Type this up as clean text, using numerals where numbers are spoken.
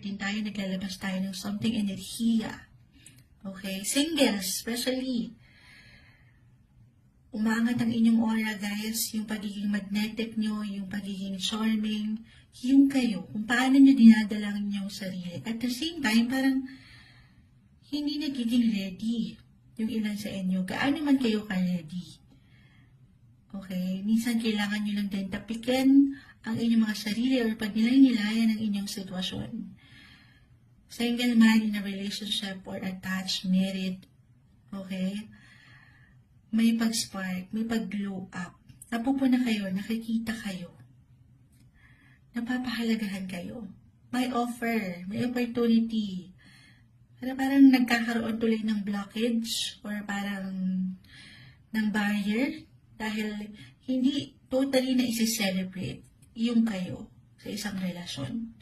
din tayo, naglalabas tayo ng something enerhiya. Okay? Singles, especially. Umaangat ang inyong aura, guys. Yung pagiging magnetic nyo, yung pagiging charming, yung kayo. Kung paano nyo dinadala ang inyong sarili. At the same time, parang hindi nagiging ready yung ilan sa inyo. Gaano man kayo ka-ready. Okay? Minsan kailangan nyo lang din tapikin ang inyong mga sarili or pag nilay-nilayan ang inyong sitwasyon. Single man in a relationship or attached, married. Okay? May pag-spark, may pag-glow up. Napupuna kayo, nakikita kayo. Napapahalagahan kayo. May offer, may opportunity. Parang nagkakaroon tuloy ng blockage or parang ng barrier dahil hindi totally na isi-celebrate yung kayo sa isang relasyon.